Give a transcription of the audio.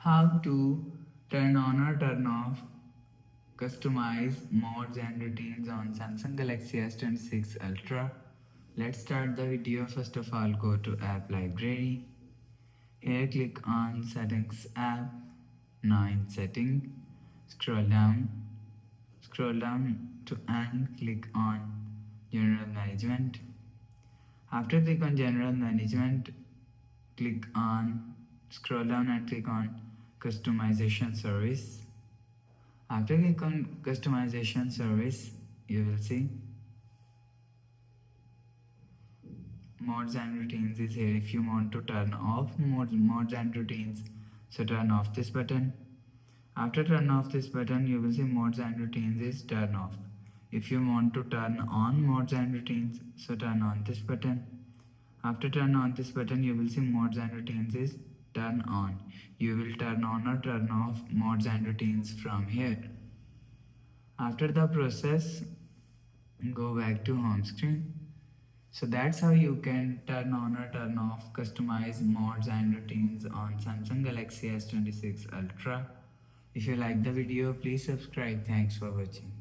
how to turn on or turn off customize modes and routines on Samsung Galaxy S26 Ultra. Let's start the video. First of all, go to App Library. Here click on Settings app, 9 Setting. Scroll down to and click on General Management. After click on General Management, click on scroll down and click on Customization Service. After click on Customization Service, you will see modes and routines is here. If you want to turn off modes and routines, so turn off this button. After turn off this button, you will see modes and routines is turn off. If you want to turn on modes and routines, so turn on this button. After turn on this button, you will see modes and routines is turn on. You will turn on or turn off modes and routines from here. After the process, go back to home screen. So that's how you can turn on or turn off customize modes and routines on Samsung Galaxy S26 Ultra. If you like the video, please subscribe. Thanks for watching.